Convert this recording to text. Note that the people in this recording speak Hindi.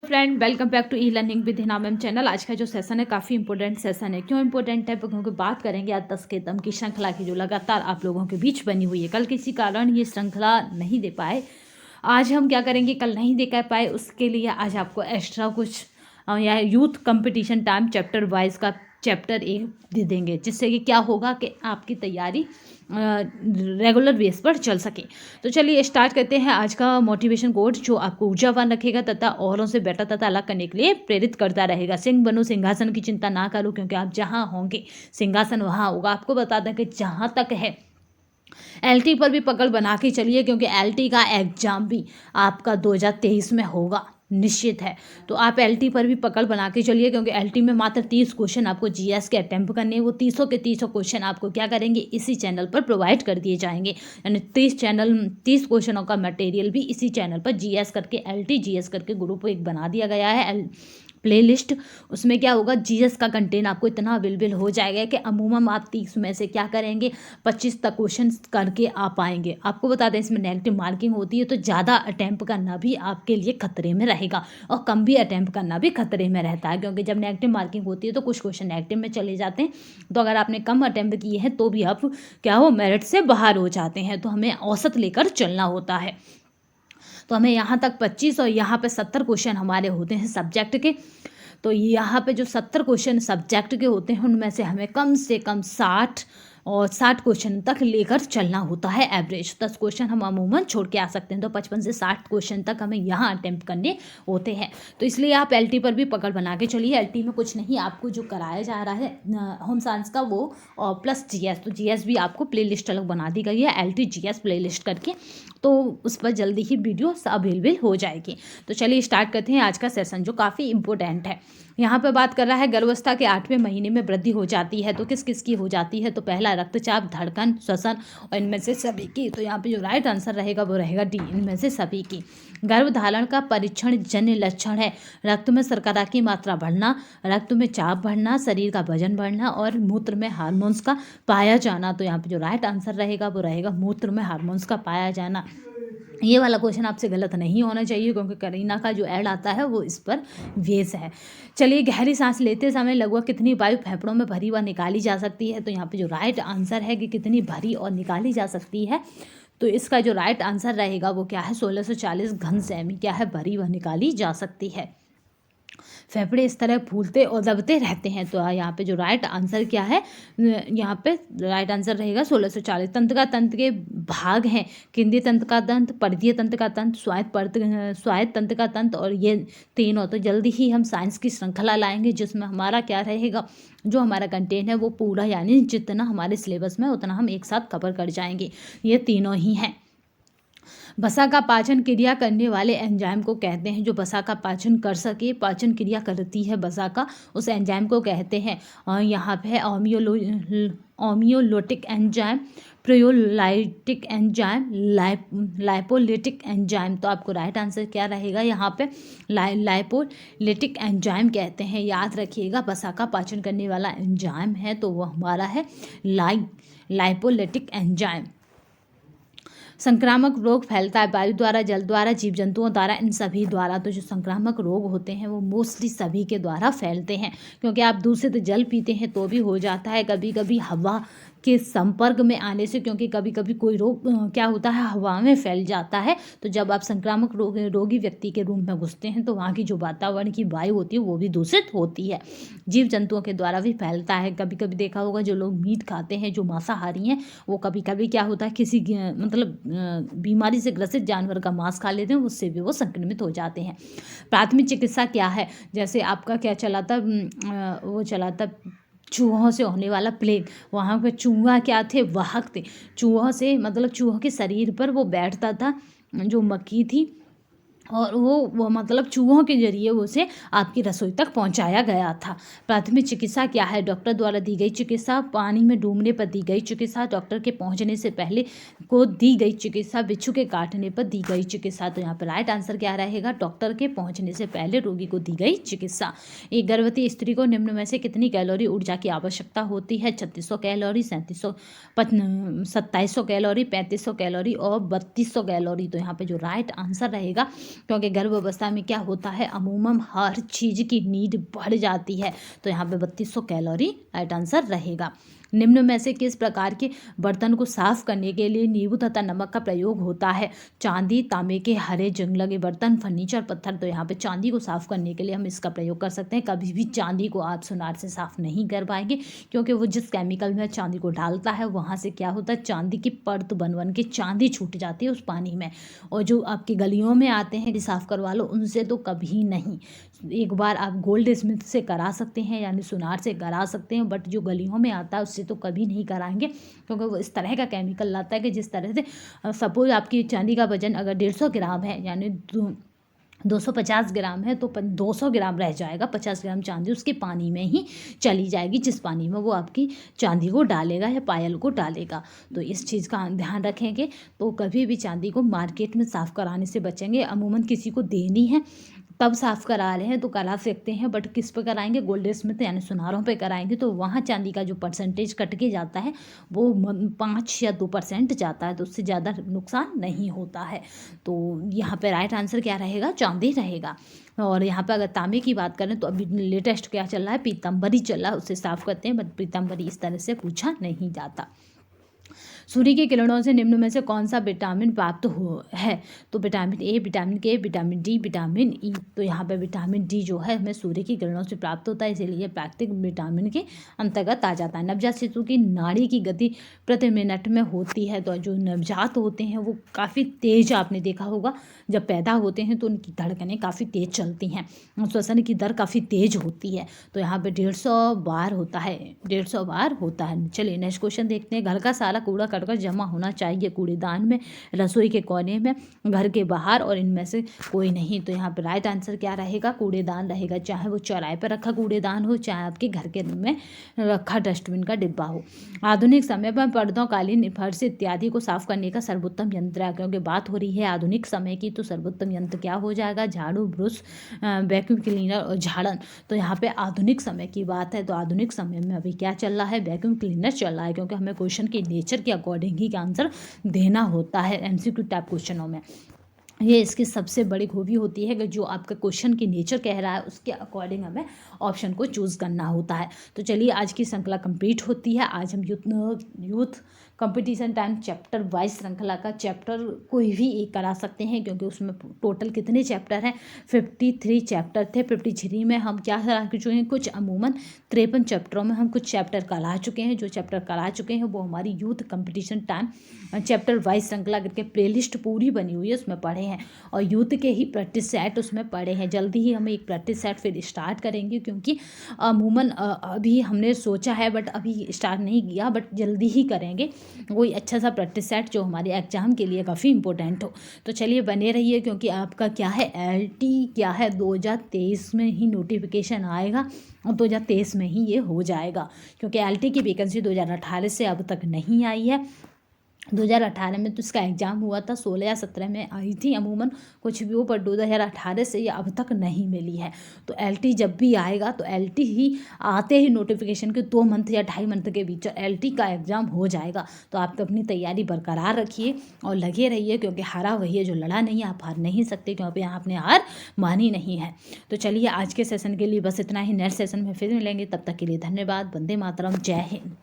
Friend, welcome back to e learning with Hina ma'am channel. आज का जो सेशन है काफ़ी इंपॉर्टेंट सेशन है। क्यों इंपॉर्टेंट है? क्योंकि बात करेंगे आज 10 के दम की श्रृंखला की जो लगातार आप लोगों के बीच बनी हुई है। कल किसी कारण ये श्रृंखला नहीं दे पाए, आज हम क्या करेंगे, कल नहीं दे कर पाए उसके लिए आज आपको एक्स्ट्रा कुछ या youth competition time chapter wise का चैप्टर 1 दे देंगे, जिससे कि क्या होगा कि आपकी तैयारी रेगुलर बेस पर चल सके। तो चलिए स्टार्ट करते हैं आज का मोटिवेशन कोड, जो आपको ऊर्जावान रखेगा तथा औरों से बेटर तथा अलग करने के लिए प्रेरित करता रहेगा। सिंह बनो, सिंहासन की चिंता ना करो, क्योंकि आप जहाँ होंगे सिंहासन वहाँ होगा। आपको बता दें कि जहाँ तक है एलटी पर भी पकड़ बना के चलिए, क्योंकि एलटी का एग्जाम भी आपका 2023 में होगा, निश्चित है। तो आप एलटी पर भी पकड़ बना के चलिए, क्योंकि एलटी में मात्र 30 क्वेश्चन आपको जीएस के अटेम्प्ट करने हैं। वो 30 क्वेश्चन आपको क्या करेंगे, इसी चैनल पर प्रोवाइड कर दिए जाएंगे। यानी 30 क्वेश्चनों का मटेरियल भी इसी चैनल पर जीएस करके एलटी जीएस करके ग्रुप एक बना दिया गया है प्लेलिस्ट। उसमें क्या होगा, जीएस का कंटेंट आपको इतना अवेलेबल हो जाएगा कि अमूमन आप 30 में से क्या करेंगे, 25 तक क्वेश्चन करके आ पाएंगे। आपको बता दें इसमें नेगेटिव मार्किंग होती है, तो ज़्यादा अटैम्प्ट करना भी आपके लिए खतरे में रहेगा और कम भी अटैम्प्ट करना भी खतरे में रहता है, क्योंकि जब नेगेटिव मार्किंग होती है तो कुछ क्वेश्चन नेगेटिव में चले जाते हैं। तो अगर आपने कम अटैम्प्ट किए हैं तो भी आप क्या हो, मेरिट से बाहर हो जाते हैं। तो हमें औसत लेकर चलना होता है। तो हमें यहाँ तक 25 और यहाँ पे 70 क्वेश्चन हमारे होते हैं सब्जेक्ट के। तो यहाँ पे जो 70 क्वेश्चन सब्जेक्ट के होते हैं, उनमें से हमें कम से कम 60 क्वेश्चन तक लेकर चलना होता है एवरेज। 10 क्वेश्चन हम अमूमन छोड़ के आ सकते हैं, तो 55 से 60 क्वेश्चन तक हमें यहाँ अटेम्प्ट करने होते हैं। तो इसलिए आप एलटी पर भी पकड़ बना के चलिए। एलटी में कुछ नहीं, आपको जो कराया जा रहा है होम साइंस का वो और प्लस जीएस, तो जीएस भी आपको प्ले लिस्ट अलग बना दी गई है एलटी जीएस प्ले लिस्ट करके, तो उस पर जल्दी ही वीडियो अवेलेबल हो जाएगी। तो चलिए स्टार्ट करते हैं आज का सेशन, जो काफ़ी इंपॉर्टेंट है। यहाँ पे बात कर रहा है गर्भावस्था के 8वें महीने में वृद्धि हो जाती है। तो किस किस की हो जाती है? तो पहला रक्तचाप, धड़कन, श्वसन और इनमें से सभी की। तो यहाँ पे जो राइट आंसर रहेगा वो रहेगा डी, इनमें से सभी की। गर्भधारण का परीक्षण जन्य लक्षण है रक्त में शर्करा की मात्रा बढ़ना, रक्त में चाप बढ़ना, शरीर का वजन बढ़ना और मूत्र में हार्मोन्स का पाया जाना। तो यहाँ पे जो राइट आंसर रहेगा वो रहेगा मूत्र में हार्मोन्स का पाया जाना। ये वाला क्वेश्चन आपसे गलत नहीं होना चाहिए, क्योंकि करीना का जो ऐड आता है वो इस पर बेस है। चलिए, गहरी सांस लेते समय लगभग कितनी वायु फेफड़ों में भरी व निकाली जा सकती है? तो यहाँ पे जो राइट आंसर है कि कितनी भरी और निकाली जा सकती है, तो इसका जो राइट आंसर रहेगा वो क्या है, 1640 घन सेमी क्या है, भरी व निकाली जा सकती है। फेफड़े इस तरह फूलते और दबते रहते हैं। तो यहाँ पे जो राइट आंसर क्या है, यहाँ पे राइट आंसर रहेगा 1640। तंत्र का तंत्र के भाग हैं केंद्रीय तंत्र का तंत्र, परिधीय तंत्र का तंत्र, स्वायत्त तंत्र का तंत्र और ये तीनों। तो जल्दी ही हम साइंस की श्रृंखला लाएंगे, जिसमें हमारा क्या रहेगा, जो हमारा कंटेंट है वो पूरा, यानी जितना हमारे सिलेबस में उतना हम एक साथ कवर कर जाएंगे। ये तीनों ही हैं। वसा का पाचन क्रिया करने वाले एंजाइम को कहते हैं, जो वसा का पाचन कर सके, पाचन क्रिया करती है वसा का, उस एंजाइम को कहते हैं। और यहाँ पे है होम्योलोटिक एंजाइम, प्रोयोलाइटिक एंजाइम, लाइपोलिटिक एंजाइम। तो आपको राइट आंसर क्या रहेगा, यहाँ पे लाइपोलिटिक एंजाइम कहते हैं। याद रखिएगा, वसा का पाचन करने वाला एंजाइम है तो वो हमारा है लाइपोलिटिक एंजाइम। संक्रामक रोग फैलता है वायु द्वारा, जल द्वारा, जीव जंतुओं द्वारा, इन सभी द्वारा। तो जो संक्रामक रोग होते हैं वो मोस्टली सभी के द्वारा फैलते हैं, क्योंकि आप दूषित जल पीते हैं तो भी हो जाता है, कभी कभी हवा के संपर्क में आने से, क्योंकि कभी कभी कोई रोग क्या होता है, हवा में फैल जाता है। तो जब आप संक्रामक रोगी व्यक्ति के रूम में घुसते हैं तो वहाँ की जो वातावरण की वायु होती है वो भी दूषित होती है। जीव जंतुओं के द्वारा भी फैलता है। कभी कभी देखा होगा, जो लोग मीट खाते हैं, जो मांसाहारी हैं, वो कभी कभी क्या होता है, किसी मतलब बीमारी से ग्रसित जानवर का मांस खा लेते हैं, उससे भी वो संक्रमित हो जाते हैं। प्राथमिक चिकित्सा क्या है? जैसे आपका क्या चला था, वो चला था चूहों से होने वाला प्लेग। वहाँ पे चूहा क्या थे, वाहक थे। चूहों से मतलब चूहों के शरीर पर वो बैठता था, जो मक्खी थी, और वो मतलब चूहों के जरिए उसे आपकी रसोई तक पहुंचाया गया था। प्राथमिक चिकित्सा क्या है? डॉक्टर द्वारा दी गई चिकित्सा, पानी में डूबने पर दी गई चिकित्सा, डॉक्टर के पहुंचने से पहले को दी गई चिकित्सा, बिच्छू के काटने पर दी गई चिकित्सा। तो यहाँ पर राइट आंसर क्या रहेगा, डॉक्टर के पहुंचने से पहले रोगी को दी गई चिकित्सा। एक गर्भवती स्त्री को निम्न में से कितनी कैलोरी ऊर्जा की आवश्यकता होती है? 3600 कैलोरी, 2700 कैलोरी, 3500 कैलोरी और 3200 कैलोरी। तो यहाँ पे जो राइट आंसर रहेगा क्योंकि गर्भावस्था में क्या होता है, अमूमन हर चीज़ की नीड बढ़ जाती है। तो यहाँ पे 3200 कैलोरी राइट आंसर रहेगा। निम्न में से किस प्रकार के बर्तन को साफ करने के लिए नींबू तथा नमक का प्रयोग होता है? चांदी, तांबे के हरे जंग लगे बर्तन, फर्नीचर, पत्थर। तो यहाँ पे चांदी को साफ करने के लिए हम इसका प्रयोग कर सकते हैं। कभी भी चांदी को आप सुनार से साफ नहीं कर पाएंगे, क्योंकि वो जिस केमिकल में चांदी को डालता है वहाँ से क्या होता है, चांदी की परत बन बन के चांदी छूट जाती है उस पानी में। और जो आपकी गलियों में आते हैं कि साफ करवा लो, उनसे तो कभी नहीं। एक बार आप गोल्ड स्मिथ से करा सकते हैं, यानी सुनार से करा सकते हैं, बट जो गलियों में आता है उससे तो कभी नहीं कराएंगे, क्योंकि वो इस तरह का केमिकल लाता है कि जिस तरह से सपोज आपकी चांदी का वजन अगर 150 ग्राम है, यानी 250 ग्राम है, तो 200 ग्राम रह जाएगा। 50 ग्राम चांदी उसके पानी में ही चली जाएगी, जिस पानी में वो आपकी चांदी को डालेगा या पायल को डालेगा। तो इस चीज़ का ध्यान रखेंगे। तो कभी भी चांदी को मार्केट में साफ़ कराने से बचेंगे। अमूमन किसी को देनी है तब साफ़ करा रहे हैं तो करा सकते हैं, बट किस पे कराएंगे, गोल्ड स्मिथ यानी सुनारों पे कराएंगे, तो वहाँ चांदी का जो परसेंटेज कट के जाता है वो 5 या 2% जाता है, तो उससे ज़्यादा नुकसान नहीं होता है। तो यहाँ पे राइट आंसर क्या रहेगा, चांदी रहेगा। और यहाँ पे अगर तांबे की बात करें तो अभी लेटेस्ट क्या चल रहा है, पीतम्बरी चल रहा है, उससे साफ़ करते हैं, बट पीतम्बरी इस तरह से पूछा नहीं जाता। सूर्य की किरणों से निम्न में से कौन सा विटामिन प्राप्त हो है? तो विटामिन ए, विटामिन के, विटामिन डी, विटामिन ई। तो यहाँ पे विटामिन डी जो है हमें सूर्य की किरणों से प्राप्त होता है, इसीलिए प्राकृतिक विटामिन के अंतर्गत आ जाता है। नवजात शिशु की नाड़ी की गति प्रति मिनट में होती है। तो जो नवजात होते हैं वो काफ़ी तेज, आपने देखा होगा जब पैदा होते हैं तो उनकी धड़कनें काफ़ी तेज चलती हैं, श्वसन की दर काफ़ी तेज होती है। तो यहाँ पे 150 बार होता है, 150 बार होता है। चलिए नेक्स्ट क्वेश्चन देखते हैं। घर का सारा कूड़ा करकट जमा होना चाहिए कूड़ेदान में, रसोई के कोने में, घर के बाहर, और इनमें से कोई नहीं। तो यहाँ पे राइट आंसर क्या रहेगा, कूड़ेदान रहेगा। चाहे वो चौराहे पर रखा कूड़ेदान हो, चाहे आपके घर के में रखा डस्टबिन का डिब्बा हो। आधुनिक समय पर पर्दों, कालीन, फर्श इत्यादि को साफ करने का सर्वोत्तम यंत्र है। क्योंकि बात हो रही है आधुनिक समय की, तो सर्वोत्तम यंत्र क्या हो जाएगा, झाड़ू, ब्रश, वैक्यूम क्लीनर और झाड़न। तो यहाँ पे आधुनिक समय की बात है, तो आधुनिक समय में अभी क्या चल रहा है, वैक्यूम क्लीनर चल रहा है, क्योंकि हमें क्वेश्चन के नेचर के अकॉर्डिंग ही आंसर देना होता है एमसीक्यू टाइप क्वेश्चनों में। ये इसकी सबसे बड़ी खूबी होती है कि जो आपका क्वेश्चन की नेचर कह रहा है उसके अकॉर्डिंग हमें ऑप्शन को चूज़ करना होता है। तो चलिए आज की श्रृंखला कंप्लीट होती है। आज हम youth competition time chapter wise श्रृंखला का चैप्टर कोई भी एक करा सकते हैं, क्योंकि उसमें टोटल कितने चैप्टर हैं, 53 चैप्टर थे। 53 में हम क्या करा चुके हैं, कुछ अमूमन 53 चैप्टरों में हम कुछ चैप्टर करा चुके हैं। जो चैप्टर करा चुके हैं वो हमारी youth competition time chapter wise श्रृंखला करके प्लेलिस्ट पूरी बनी हुई है, उसमें पढ़े हैं, और यूथ के ही प्रैक्टिस सेट उसमें पढ़े हैं। जल्दी ही हम एक प्रैक्टिस सेट फिर स्टार्ट करेंगे, क्योंकि अमूमन अभी हमने सोचा है बट अभी स्टार्ट नहीं किया, बट जल्दी ही करेंगे कोई अच्छा सा प्रैक्टिस सेट जो हमारे एग्जाम के लिए काफ़ी इंपॉर्टेंट हो। तो चलिए बने रहिए, क्योंकि आपका क्या है, LT क्या है 2023 में ही नोटिफिकेशन आएगा, और 2023 में ही ये हो जाएगा, क्योंकि LT की वैकेंसी 2018 से अब तक नहीं आई है। 2018 में तो इसका एग्ज़ाम हुआ था, 16 या 17 में आई थी अमूमन, कुछ भी हो, पर 2018 से ये अब तक नहीं मिली है। तो LT जब भी आएगा तो LT ही आते ही नोटिफिकेशन के 2 मंथ या 2.5 मंथ के बीच LT का एग्ज़ाम हो जाएगा। तो आप तो अपनी तैयारी बरकरार रखिए और लगे रहिए, क्योंकि हारा वही है जो लड़ा नहीं, आप हार नहीं सकते, क्योंकि आपने हार मानी नहीं है। तो चलिए आज के सेशन के लिए बस इतना ही। नेक्स्ट सेशन में फिर मिलेंगे, तब तक के लिए धन्यवाद। वंदे मातरम, जय हिंद।